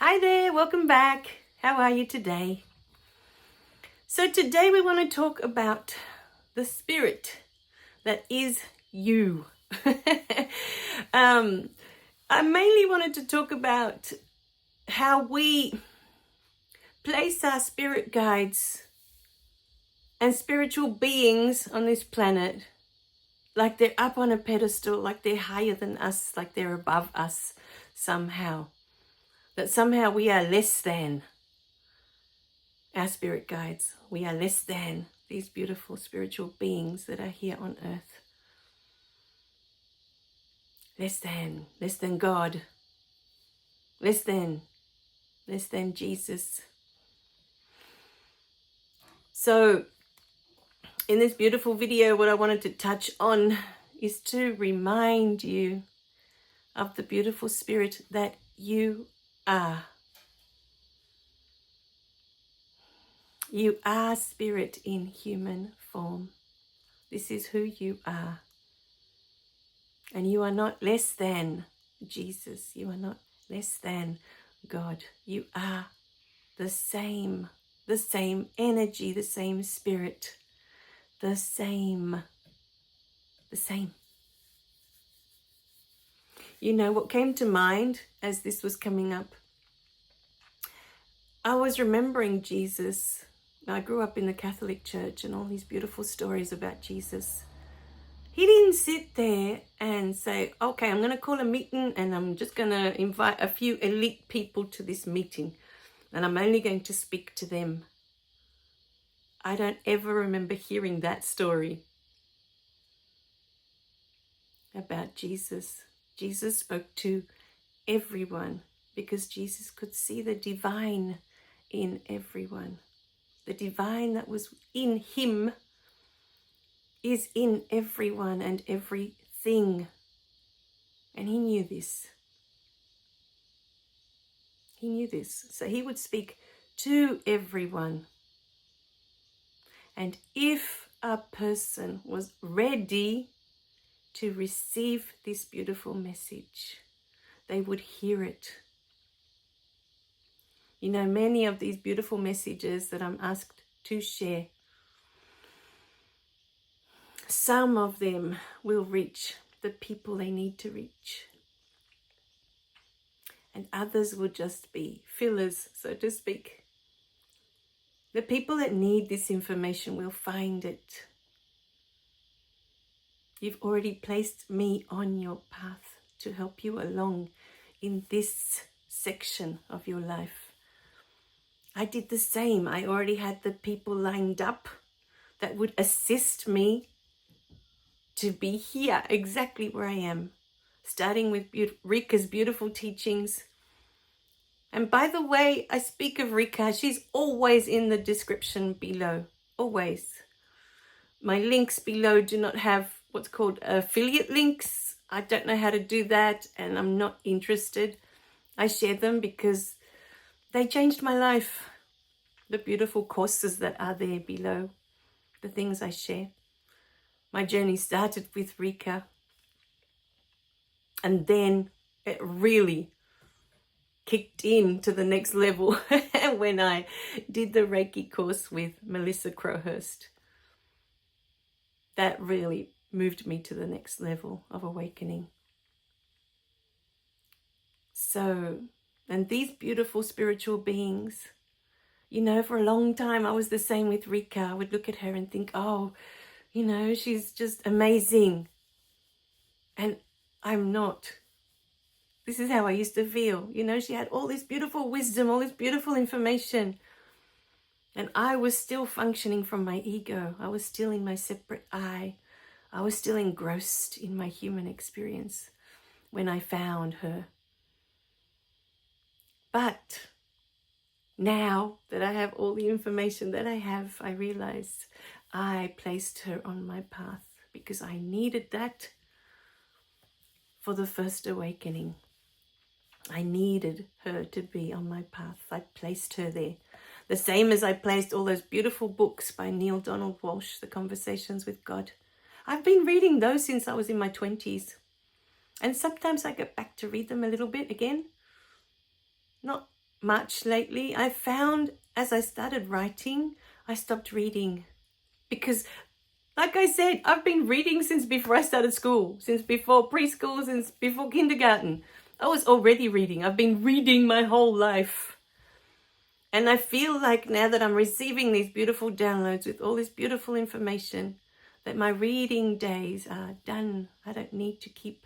Hi there, welcome back. How are you today? So today we want to talk about the spirit that is you. I mainly wanted to talk about how we place our spirit guides and spiritual beings on this planet like they're up on a pedestal, like they're higher than us, like they're above us somehow. That somehow we are less than our spirit guides. We are less than these beautiful spiritual beings that are here on earth. Less than God. Less than Jesus. So in this beautiful video, what I wanted to touch on is to remind you of the beautiful spirit that you are. You are spirit in human form. This is who you are. And you are not less than Jesus. You are not less than God. You are the same energy, the same spirit, the same. You know, what came to mind as this was coming up, I was remembering Jesus. I grew up in the Catholic Church and all these beautiful stories about Jesus. He didn't sit there and say, okay, I'm going to call a meeting and I'm just going to invite a few elite people to this meeting and I'm only going to speak to them. I don't ever remember hearing that story about Jesus. Jesus spoke to everyone because Jesus could see the divine in everyone. The divine that was in him is in everyone and everything. And he knew this. He knew this. So he would speak to everyone. And if a person was ready to receive this beautiful message, they would hear it. You know, many of these beautiful messages that I'm asked to share, some of them will reach the people they need to reach. And others will just be fillers, so to speak. The people that need this information will find it. You've already placed me on your path to help you along in this section of your life. I did the same. I already had the people lined up that would assist me to be here exactly where I am, starting with Rikka's beautiful teachings. And by the way, I speak of Rikka. She's always in the description below, always. My links below do not have what's called affiliate links. I don't know how to do that and I'm not interested. I share them because they changed my life. The beautiful courses that are there below, the things I share. My journey started with Rikka. And then it really kicked in to the next level when I did the Reiki course with Melissa Crowhurst. That really moved me to the next level of awakening. So, and these beautiful spiritual beings, you know, for a long time I was the same with Rikka. I would look at her and think, oh, you know, she's just amazing. And I'm not. This is how I used to feel. You know, she had all this beautiful wisdom, all this beautiful information. And I was still functioning from my ego. I was still in my separate I. I was still engrossed in my human experience when I found her. But now that I have all the information that I have, I realized I placed her on my path because I needed that for the first awakening. I needed her to be on my path. I placed her there. The same as I placed all those beautiful books by Neale Donald Walsh, The Conversations with God. I've been reading those since I was in my 20s. And sometimes I get back to read them a little bit again. Not much lately. I found as I started writing, I stopped reading because, like I said, I've been reading since before I started school, since before preschool, since before kindergarten. I was already reading. I've been reading my whole life. And I feel like now that I'm receiving these beautiful downloads with all this beautiful information, that my reading days are done. I don't need to keep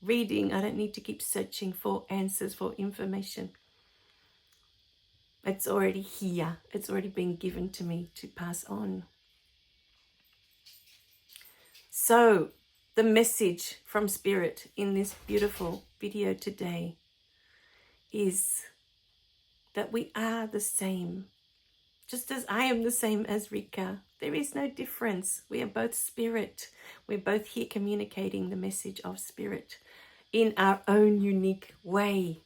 reading. I don't need to keep searching for answers, for information. It's already here. It's already been given to me to pass on. So, the message from Spirit in this beautiful video today is that we are the same. Just as I am the same as Rikka, there is no difference. We are both Spirit. We're both here communicating the message of Spirit in our own unique way.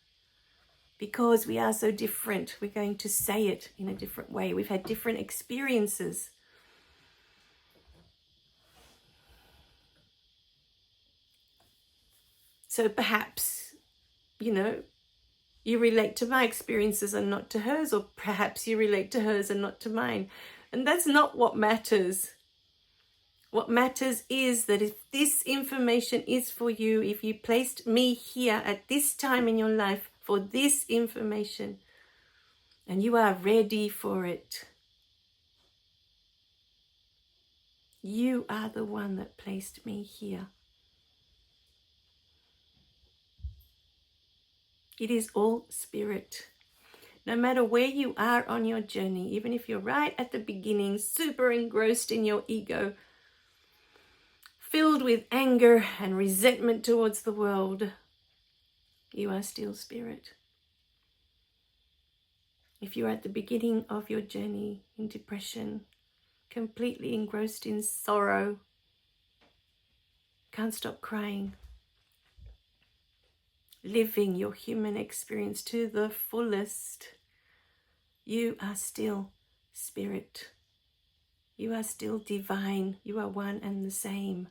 Because we are so different, we're going to say it in a different way. We've had different experiences. So perhaps, you relate to my experiences and not to hers, or perhaps you relate to hers and not to mine. And that's not what matters. What matters is that if this information is for you, if you placed me here at this time in your life for this information, and you are ready for it, you are the one that placed me here. It is all Spirit. No matter where you are on your journey, even if you're right at the beginning, super engrossed in your ego, filled with anger and resentment towards the world, you are still Spirit. If you're at the beginning of your journey in depression, completely engrossed in sorrow, can't stop crying, living your human experience to the fullest, you are still Spirit. You are still divine. You are one and the same.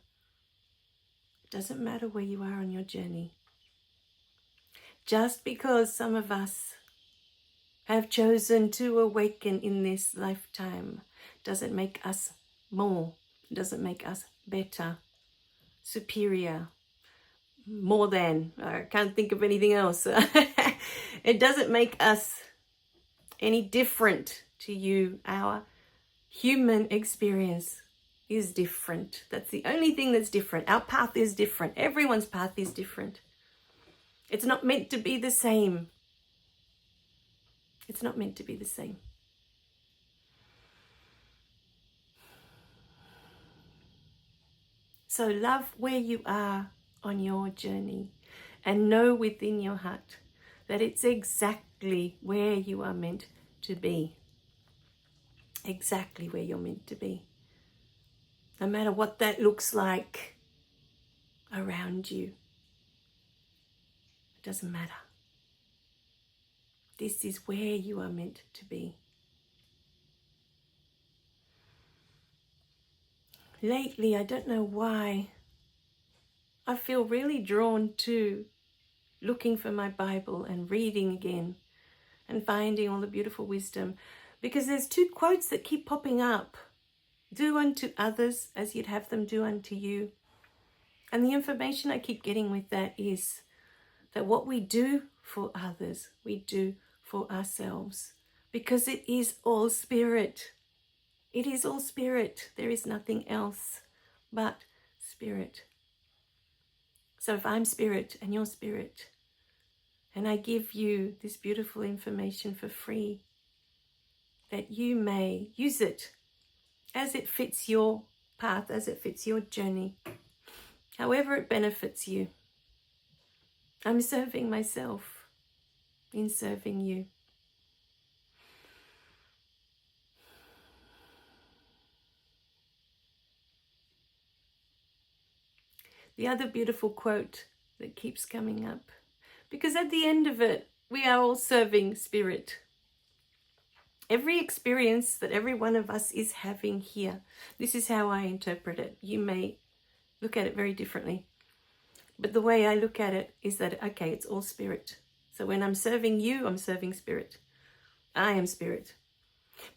It doesn't matter where you are on your journey. Just because some of us have chosen to awaken in this lifetime doesn't make us more, doesn't make us better, superior, more than. I can't think of anything else. It doesn't make us any different to you. Our human experience is different. That's the only thing that's different. Our path is different. Everyone's path is different. It's not meant to be the same. It's not meant to be the same. So love where you are on your journey and know within your heart that it's exactly where you are meant to be. Exactly where you're meant to be. No matter what that looks like around you. It doesn't matter. This is where you are meant to be. Lately, I don't know why, I feel really drawn to looking for my Bible and reading again and finding all the beautiful wisdom, because there's two quotes that keep popping up. Do unto others as you'd have them do unto you. And the information I keep getting with that is that what we do for others, we do for ourselves, because it is all Spirit. It is all Spirit. There is nothing else but Spirit. So if I'm Spirit and you're Spirit, and I give you this beautiful information for free, that you may use it as it fits your path, as it fits your journey, however it benefits you. I'm serving myself in serving you. The other beautiful quote that keeps coming up, because at the end of it, we are all serving Spirit. Every experience that every one of us is having here, this is how I interpret it. You may look at it very differently. But the way I look at it is that, okay, it's all Spirit. So when I'm serving you, I'm serving spirit. I am spirit.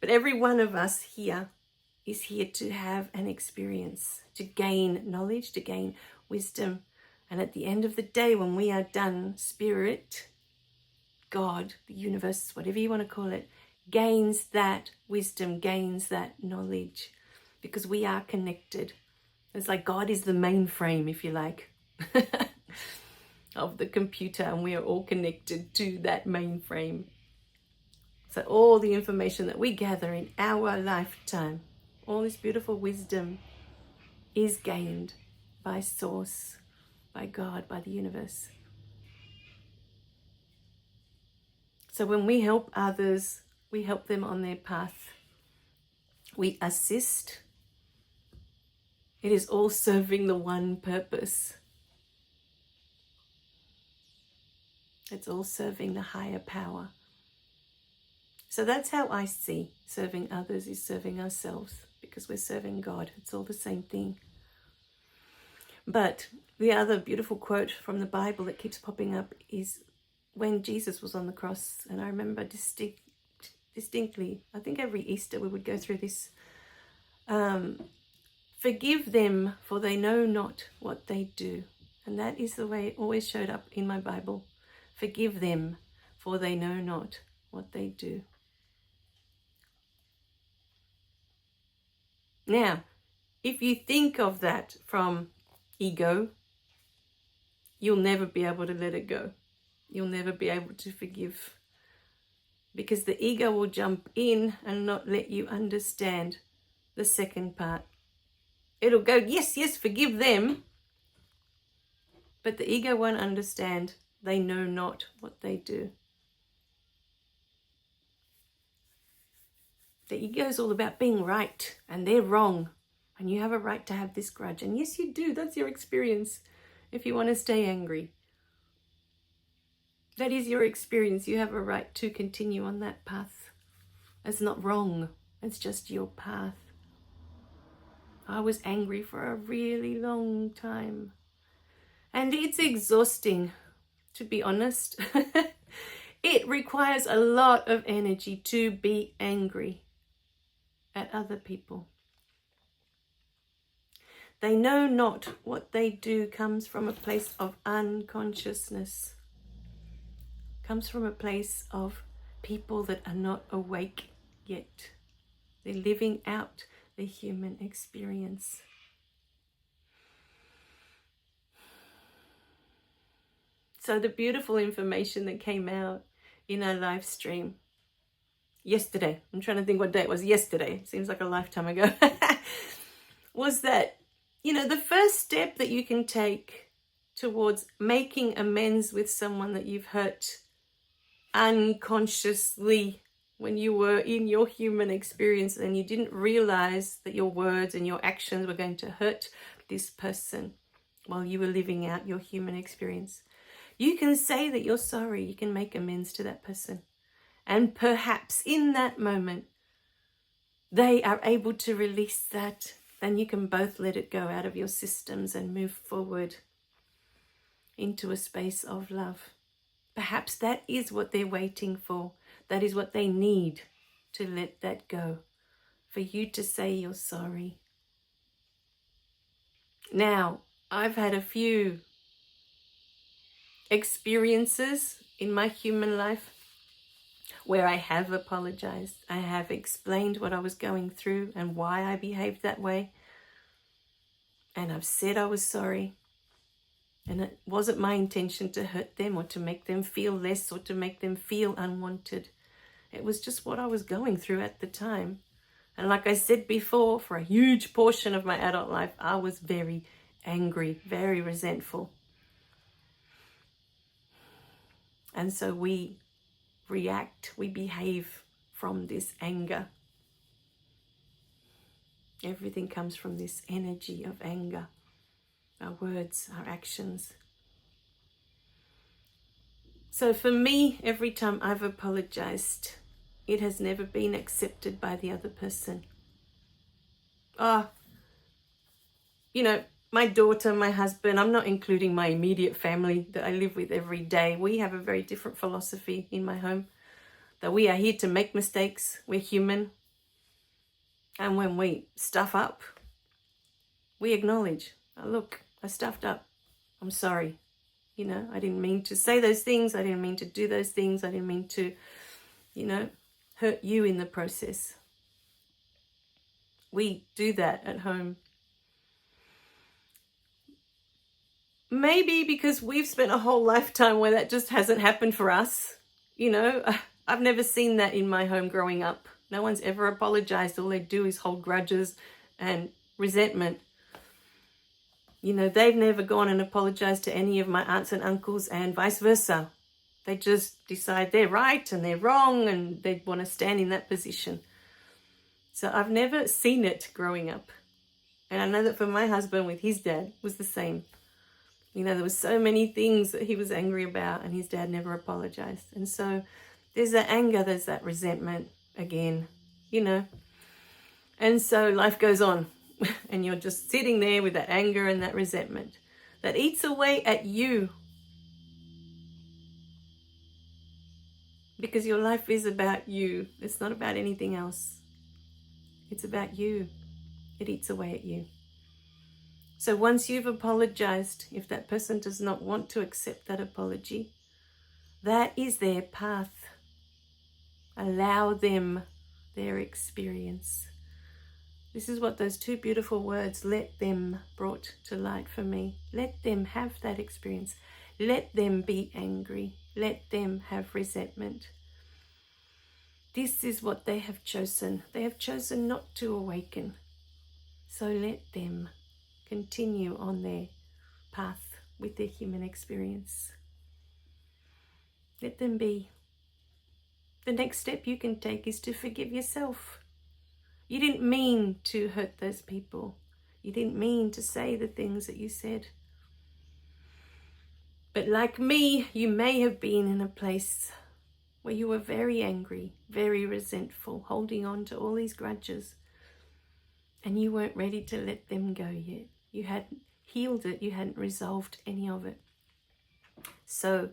But every one of us here is here to have an experience, to gain knowledge, to gain wisdom. And at the end of the day, when we are done, spirit, God, the universe, whatever you want to call it, gains that wisdom, gains that knowledge, because we are connected. It's like God is the mainframe, if you like, of the computer, and we are all connected to that mainframe. So all the information that we gather in our lifetime, all this beautiful wisdom, is gained by Source, by God, by the universe. So when we help others, we help them on their path. We assist. It is all serving the one purpose. It's all serving the higher power. So that's how I see serving others is serving ourselves, because we're serving God. It's all the same thing. But the other beautiful quote from the Bible that keeps popping up is when Jesus was on the cross. And I remember distinctly, I think every Easter we would go through this. Forgive them, for they know not what they do. And that is the way it always showed up in my Bible. Forgive them, for they know not what they do. Now, if you think of that from ego, you'll never be able to let it go. You'll never be able to forgive, because the ego will jump in and not let you understand the second part. It'll go, yes, yes, forgive them. But the ego won't understand. They know not what they do. The ego is all about being right, and they're wrong. And you have a right to have this grudge. And yes, you do. That's your experience if you want to stay angry. That is your experience. You have a right to continue on that path. It's not wrong. It's just your path. I was angry for a really long time. And it's exhausting, to be honest. It requires a lot of energy to be angry at other people. They know not what they do comes from a place of unconsciousness. Comes from a place of people that are not awake yet. They're living out the human experience. So the beautiful information that came out in our live stream yesterday, I'm trying to think what day it was, yesterday, seems like a lifetime ago, was that, the first step that you can take towards making amends with someone that you've hurt unconsciously when you were in your human experience and you didn't realize that your words and your actions were going to hurt this person while you were living out your human experience. You can say that you're sorry. You can make amends to that person. And perhaps in that moment, they are able to release that. Then you can both let it go out of your systems and move forward into a space of love. Perhaps that is what they're waiting for. That is what they need to let that go. For you to say you're sorry. Now, I've had a few experiences in my human life where I have apologized. I have explained what I was going through and why I behaved that way. And I've said I was sorry. And it wasn't my intention to hurt them or to make them feel less or to make them feel unwanted. It was just what I was going through at the time. And like I said before, for a huge portion of my adult life, I was very angry, very resentful. And so we react, we behave from this anger. Everything comes from this energy of anger. Our words, our actions. So for me, every time I've apologized, it has never been accepted by the other person. my daughter, my husband, I'm not including my immediate family that I live with every day. We have a very different philosophy in my home, that we are here to make mistakes. We're human. And when we stuff up, we acknowledge, oh, look, I stuffed up. I'm sorry. You know, I didn't mean to say those things. I didn't mean to do those things. I didn't mean to, you know, hurt you in the process. We do that at home. Maybe because we've spent a whole lifetime where that just hasn't happened for us. You know, I've never seen that in my home growing up. No one's ever apologized. All they do is hold grudges and resentment. You know, they've never gone and apologized to any of my aunts and uncles, and vice versa. They just decide they're right and they're wrong, and they want to stand in that position. So I've never seen it growing up. And I know that for my husband with his dad it was the same. You know, there were so many things that he was angry about, and his dad never apologized. And so there's that anger, there's that resentment again, you know. And so life goes on, and you're just sitting there with that anger and that resentment that eats away at you. Because your life is about you. It's not about anything else. It's about you. It eats away at you. So once you've apologized, if that person does not want to accept that apology, that is their path. Allow them their experience. This is what those two beautiful words, let them, brought to light for me. Let them have that experience. Let them be angry. Let them have resentment. This is what they have chosen. They have chosen not to awaken. So let them continue on their path with their human experience. Let them be. The next step you can take is to forgive yourself. You didn't mean to hurt those people. You didn't mean to say the things that you said. But like me, you may have been in a place where you were very angry, very resentful, holding on to all these grudges, and you weren't ready to let them go yet. You hadn't healed it. You hadn't resolved any of it. So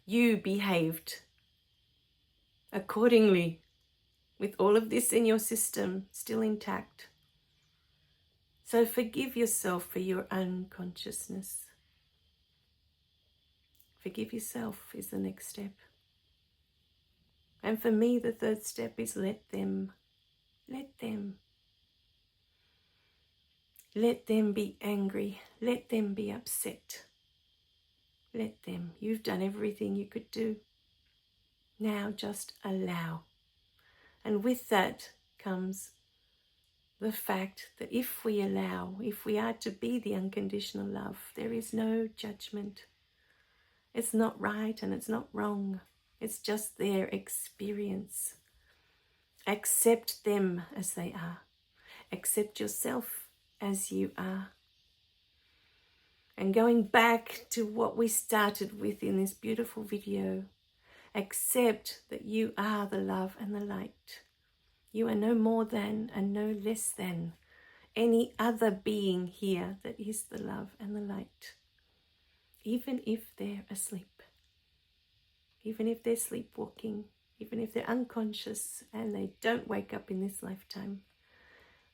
you behaved accordingly with all of this in your system still intact. So forgive yourself for your unconsciousness. Forgive yourself is the next step. And for me, the third step is let them. Let them. Let them be angry. Let them be upset. Let them. You've done everything you could do. Now just allow. And with that comes the fact that if we allow, if we are to be the unconditional love, there is no judgment. It's not right and it's not wrong. It's just their experience. Accept them as they are. Accept yourself as you are. And going back to what we started with in this beautiful video, accept that you are the love and the light. You are no more than and no less than any other being here that is the love and the light. Even if they're asleep, even if they're sleepwalking, even if they're unconscious and they don't wake up in this lifetime,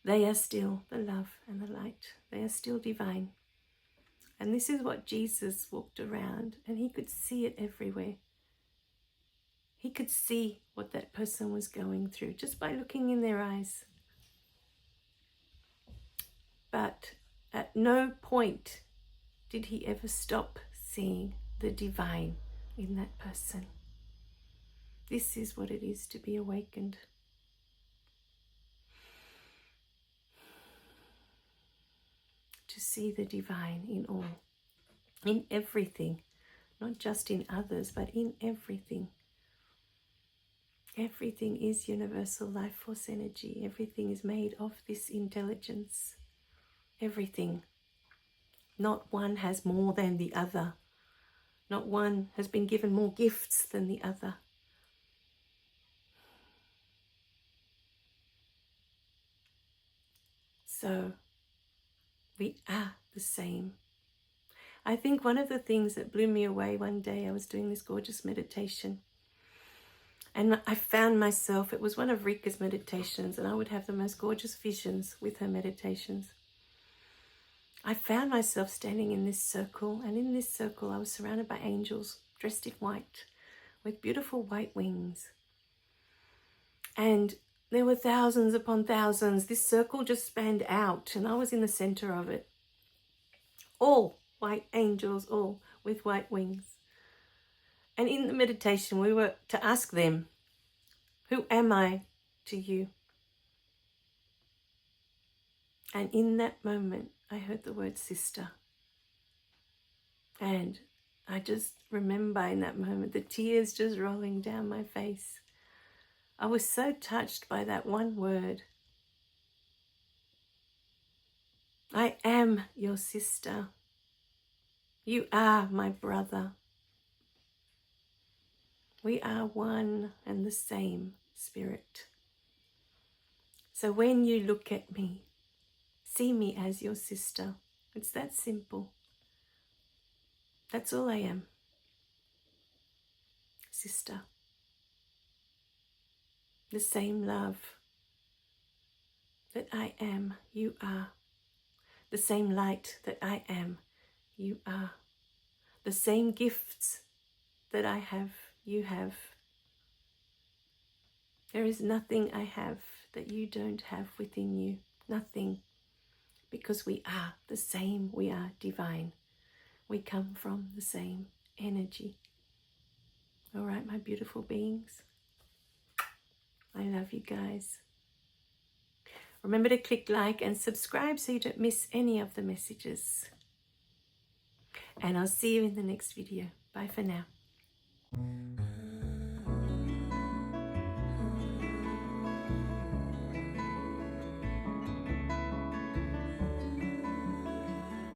they are still the love and the light. They are still divine. And this is what Jesus walked around, and he could see it everywhere. He could see what that person was going through just by looking in their eyes. But at no point did he ever stop seeing the divine in that person. This is what it is to be awakened. To see the divine in all, in everything, not just in others, but in everything. Everything is universal life force energy. Everything is made of this intelligence. Everything. Not one has more than the other. Not one has been given more gifts than the other. So we are the same. I think one of the things that blew me away one day, I was doing this gorgeous meditation, and I found myself, it was one of Rikka's meditations, and I would have the most gorgeous visions with her meditations. I found myself standing in this circle, and in this circle I was surrounded by angels dressed in white with beautiful white wings. And there were thousands upon thousands. This circle just spanned out, and I was in the center of it. All white angels, all with white wings. And in the meditation, we were to ask them, who am I to you? And in that moment, I heard the word sister. And I just remember in that moment, the tears just rolling down my face. I was so touched by that one word. I am your sister. You are my brother. We are one and the same spirit. So when you look at me, see me as your sister. It's that simple. That's all I am. Sister. The same love that I am, you are. The same light that I am, you are. The same gifts that I have, you have. There is nothing I have that you don't have within you. Nothing. Because we are the same. We are divine. We come from the same energy. All right, my beautiful beings. I love you guys. Remember to click like and subscribe so you don't miss any of the messages. And I'll see you in the next video. Bye for now.